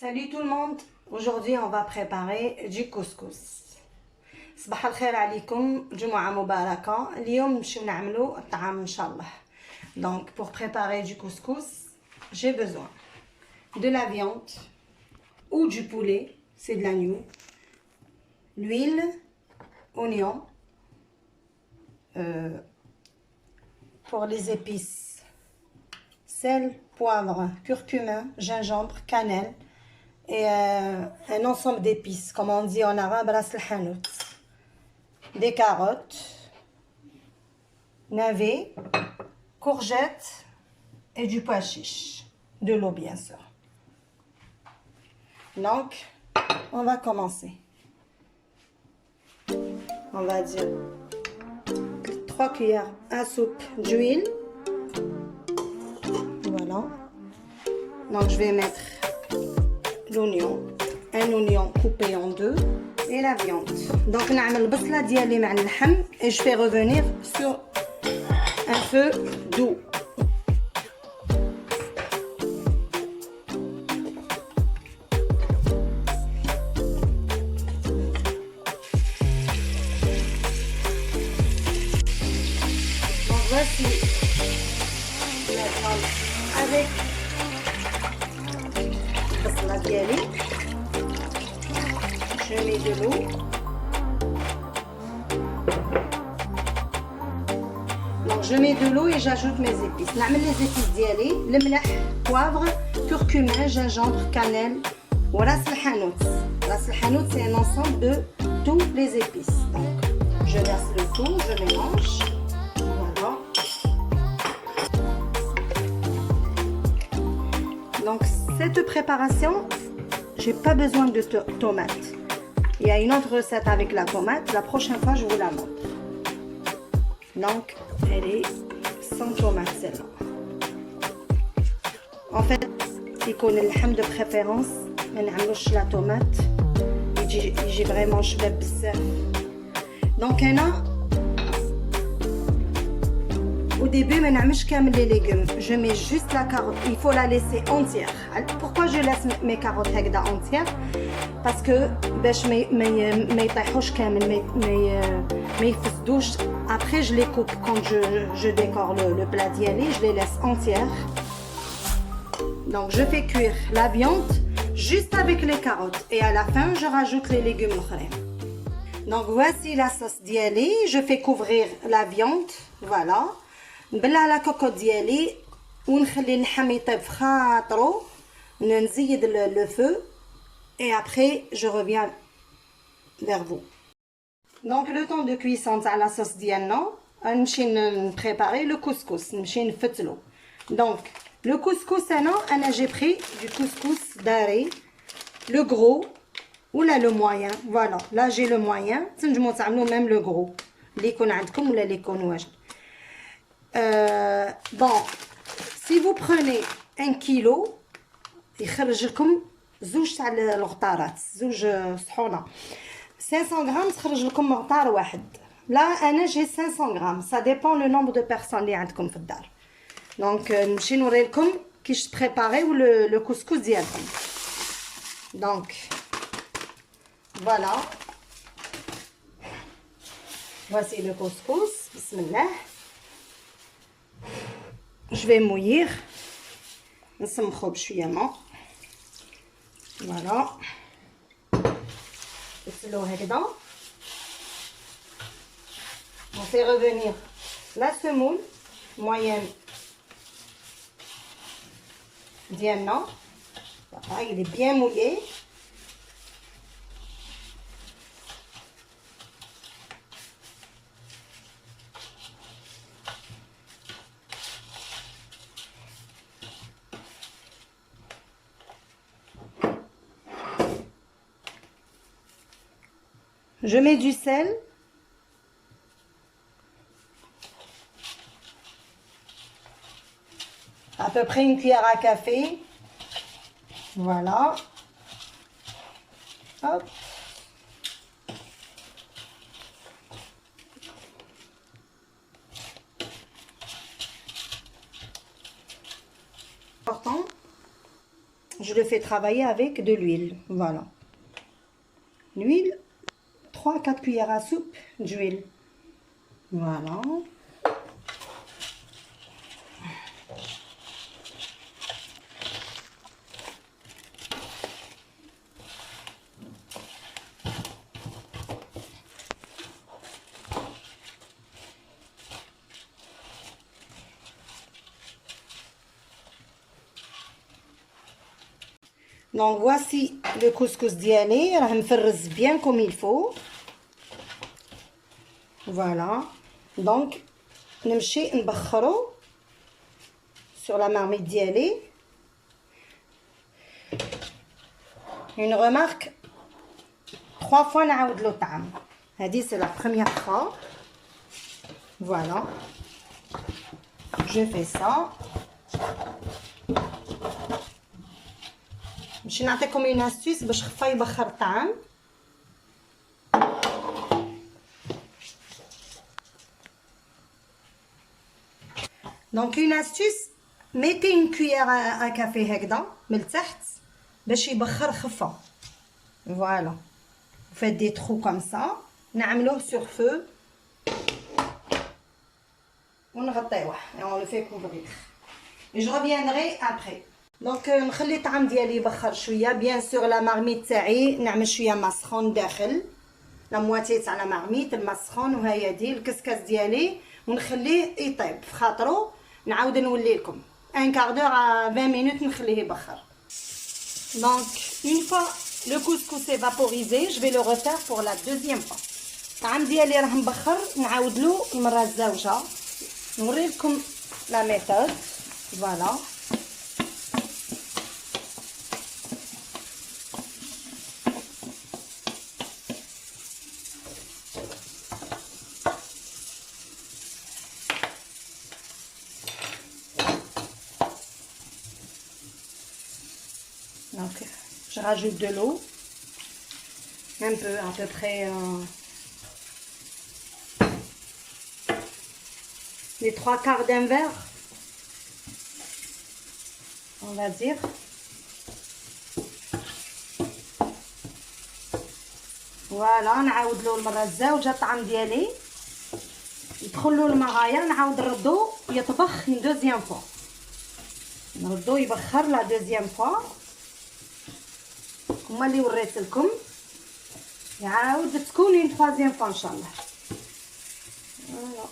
Salut tout le monde, aujourd'hui on va préparer du couscous. صباح الخير عليكم, جمعة مباركة. اليوم نمشيو نعملو الطعام إن شاء الله. Donc pour préparer du couscous, j'ai besoin de la viande ou du poulet, c'est de l'agneau, l'huile, oignon, pour les épices, sel, poivre, curcuma, gingembre, cannelle et un ensemble d'épices, comme on dit en arabe, ras el hanout. Des carottes, navets, courgettes et du pois chiche, de l'eau bien sûr. Donc, on va commencer. On va dire 3 cuillères à soupe d'huile. Voilà. Donc, je vais mettre l'oignon, un oignon coupé en deux et la viande. Donc, on va البصلة ديالي مع اللحم et je vais revenir sur un feu doux. Donc, voici la viande avec البصلة ديالي. Je mets de l'eau. Donc je mets de l'eau et j'ajoute mes épices. نعمل les épices ديالي الملح, poivre, curcuma, gingembre, cannelle وراس الحانوت. راس الحانوت c'est un ensemble de tous les épices. Donc je verse le tout, je mélange. Voilà. Donc cette préparation, j'ai pas besoin de tomates. Il y a une autre recette avec la tomate. La prochaine fois, je vous la montre. Donc, elle est sans tomate, celle-là. En fait, il connaît le ham de préférence. Mais n'aimons la tomate. Il vraiment chouette bzaf. Donc, au début, je ne mets pas les légumes. Je mets juste la carotte. Il faut la laisser entière. Pourquoi je laisse mes carottes entières? Parce que ما يطيحوش كامل, ما يفسدوش. Après je les coupe quand je décore le plat diali, je les laisse entières. Donc je fais cuire la viande juste avec les carottes et à la fin je rajoute les légumes l'aukhrin. Donc voici la sauce diali, je fais couvrir la viande, voilà. نبلع على كوكوط ديالي ونخلي اللحم يطيب في خاطرو, نزيد le feu. Et après, je reviens vers vous. Donc, le temps de cuisson à la sauce diana, on va préparer le couscous. Donc, le couscous, j'ai pris du couscous d'arrêt, le gros ou là le moyen. Voilà, là j'ai le moyen. Même le gros. Bon, si vous prenez 1 kilo, يخرج لكم زوج تاع الغطارات, زوج صحونه. 500 غرام تخرج لكم غطار واحد. لا انا جي 500 غرام, ça dépend le nombre de personnes اللي عندكم في الدار. دونك نمشي نوري لكم كيش تبريباريو لو كوسكوس ديالكم. دونك فوالا, voici le couscous. بسم الله. je vais mouillir, نسمخو بشويه ماء. Voilà. On fait revenir la semoule moyenne Diana. Voilà, il est bien mouillé. Je mets du sel. À peu près 1 cuillère à café. Voilà. Hop. je le fais travailler avec de l'huile. Voilà. L'huile, 3-4 cuillères à soupe d'huile. Voilà. Donc voici le couscous d'Yali, راه مفرز bien comme il faut. Voilà. Donc نمشي نبخرو sur la marmite d'Yali. Une remarque, 3 fois نعاود له الطعم. هذه c'est la première fois. Voilà. Je fais ça. باش نعطيكم une astuce باش خفا يبخر الطعم. Donc une astuce, mettez une cuillère à café هكذا من التحت باش يبخر خفا. Voilà. Vous faites des trous comme ça. نعملوه sur feu. ونغطيوه et on le fait couvrir. Et je reviendrai après. دونك نخلي الطعم ديالي يبخر شويه. بيان سور لا مارميت تاعي نعمل شويه ما سخون داخل لا مواتي تاع لا مارميت الماء سخون وهي دي الكسكاس ديالي ونخليه يطيب في خاطرو. نعاود نولي لكم ان كار دور ا 20 minutes نخليه يبخر. Donc une fois le couscous est vaporisé, je vais le refaire pour la deuxième fois. الطعم ديالي راه مبخر نعاود له المره الزوجه نوري لكم لا ميثود. فوالا. Donc, je rajoute de l'eau, un peu, à peu près les 3/4 d'un verre, on va dire. فوالا. نعاود له المره الزوجه الطعم ديالي يدخل له الماء غاير نعاود نردو يطبخ une deuxième fois. نردو يبخر لا deuxième fois. هما اللي وريت لكم يعاود تكون une troisième fois ان شاء الله. فوالا.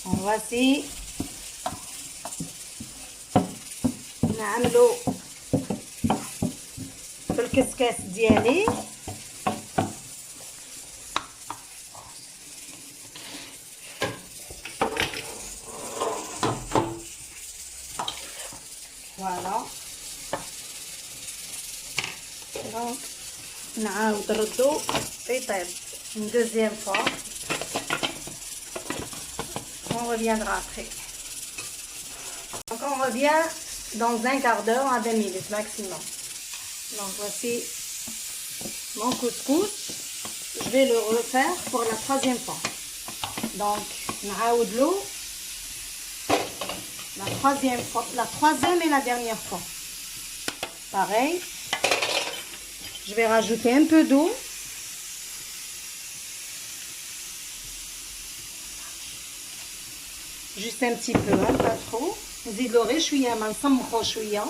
voici نعملو في الكسكاس ديالي. فوالا. دونك نعاود نردو يطيب une deuxième fois. On reviendra après. Donc on revient dans un quart d'heure à 20 minutes maximum. Donc voici mon couscous. Je vais le refaire pour la troisième fois. Donc نعاود له la troisième et la dernière fois. Pareil. Je vais rajouter un peu d'eau. Juste un petit peu, hein, pas trop. نزيد له غير شويه ما نسمخو شويه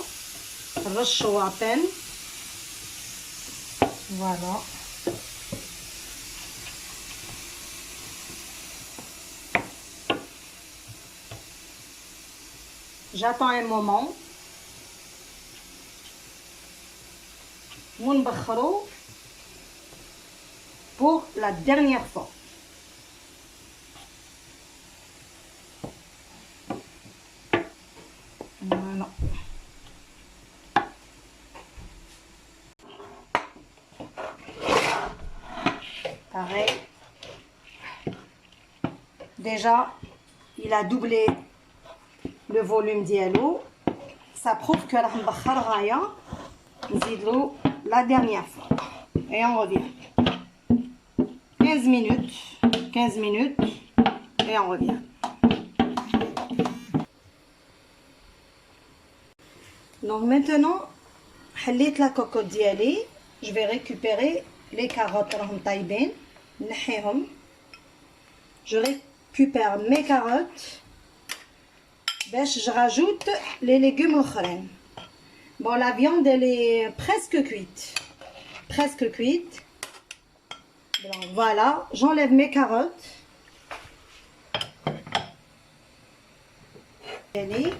نرشو à peine. Voilà. J'attends un moment. ونبخرو pour la dernière fois. Voilà. Pareil. Déjà, il a doublé le volume ديالو. Ça prouve que راه مبخر غايه. نزيدلو la dernière fois. Et on revient. 15 minutes. 15 minutes. Et on revient. Donc maintenant, حليت la cocotte ديالي. Je vais récupérer les carottes راهم طايبين. نحيهم. Je récupère mes carottes. باش je rajoute les légumes الاخرين. Bon, la viande elle est presque cuite. Presque cuite. Donc voilà, j'enlève mes carottes. Allez.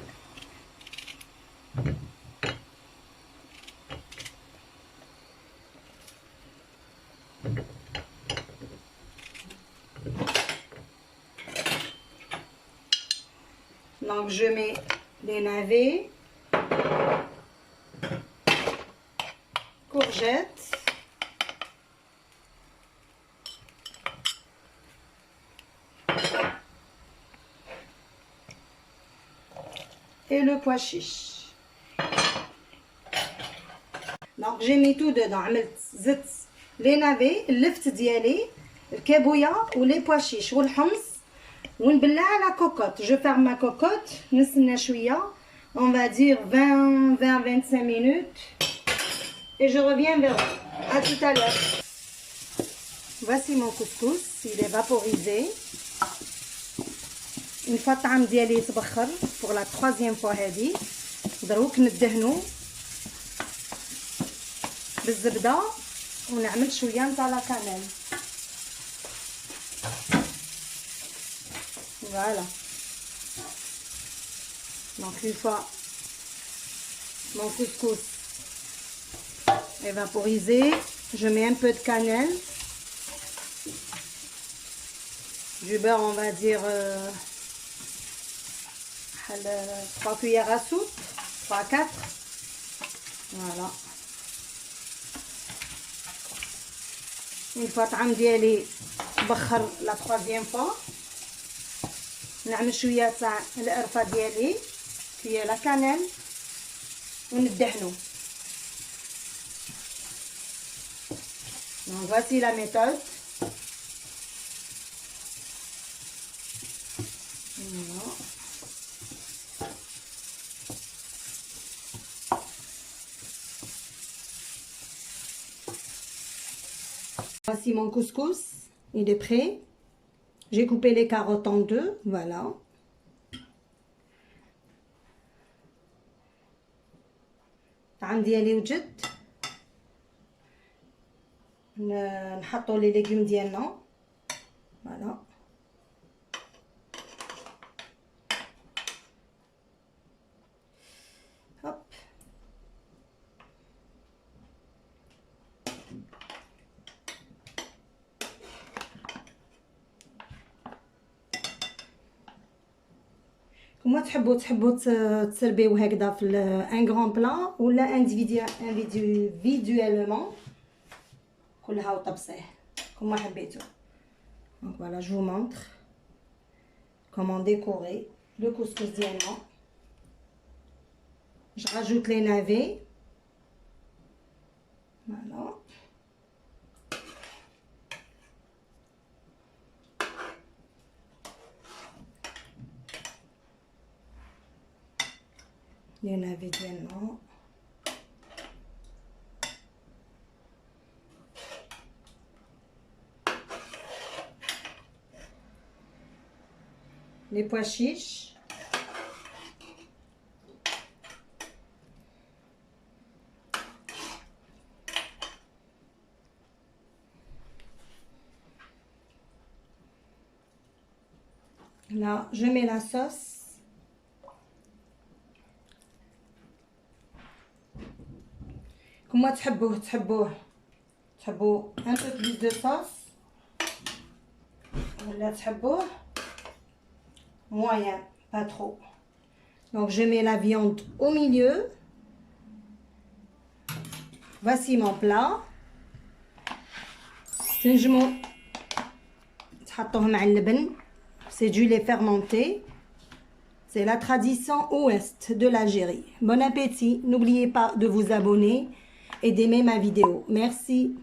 Donc je mets les navets, courgettes, et le pois chiche. Donc j'ai mis tout dedans. عملت زدت les navets, اللفت ديالي, الكابويا ولي بوا شيش والحمص ونبلع على كوكوت. Je ferme ma cocotte, نستنى شويه, on va dire 20-25 minutes et je reviens vers vous. À tout à l'heure. Voici mon couscous, il est vaporisé. Une fois الطعم ديالي يتبخر pour la troisième fois هذه, دروك ندهنو بالزبده ونعمل شويه نتاع لا كانيل. Voilà. Donc une fois mon couscous est vaporisé, je mets un peu de cannelle, du beurre, on va dire 3 cuillères à soupe, 3-4. Voilà. Une fois الطعم ديالي بخر la troisième fois, نعمل شويه تاع القرفه ديالي هي لا كانيل وندهنو. Donc voici la méthode. Voilà. Voici mon couscous, il est prêt. J'ai coupé les carottes en deux, voilà. الطعم ديالي وجد. نحطوا لي ليغوم ديالنا. Voilà. Hop. كما تحبوا تسربيو هكذا في ان غران بلا ولا individuellement كلها وطبسيه كما حبيتو. Donc voilà, je vous montre comment décorer le couscous diamant. Je rajoute les navets. Voilà. Les navets diamant. Les pois chiches. Là, je mets la sauce. كما تحبوه un peu plus de sauce ولا تحبوه moyen, pas trop. Donc je mets la viande au milieu. Voici mon plat. تنجموا تحطوه مع اللبن. C'est du lait fermenté. C'est la tradition ouest de l'Algérie. Bon appétit. N'oubliez pas de vous abonner et d'aimer ma vidéo. Merci.